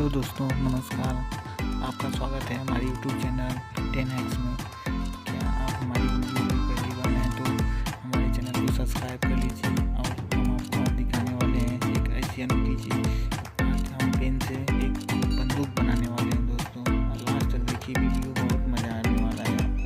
Hello दोस्तों, नमस्कार। आपका स्वागत है हमारे यूट्यूब चैनल 10x में। क्या आप हमारी वीडियो की पहली बार हैं तो हमारे चैनल को सब्सक्राइब कर लीजिए। और हम आपको आज दिखाने वाले हैं एक ऐसी अनोखी चीज़। आज हम पेन से एक बंदूक बनाने वाले हैं दोस्तों। लास्ट तक देखिए वीडियो, बहुत मज़ा आने वाला है आपको।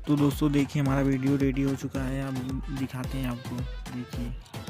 तो दोस्तों देखिए, हमारा वीडियो रेडी हो चुका है। अब दिखाते हैं आपको, देखिए।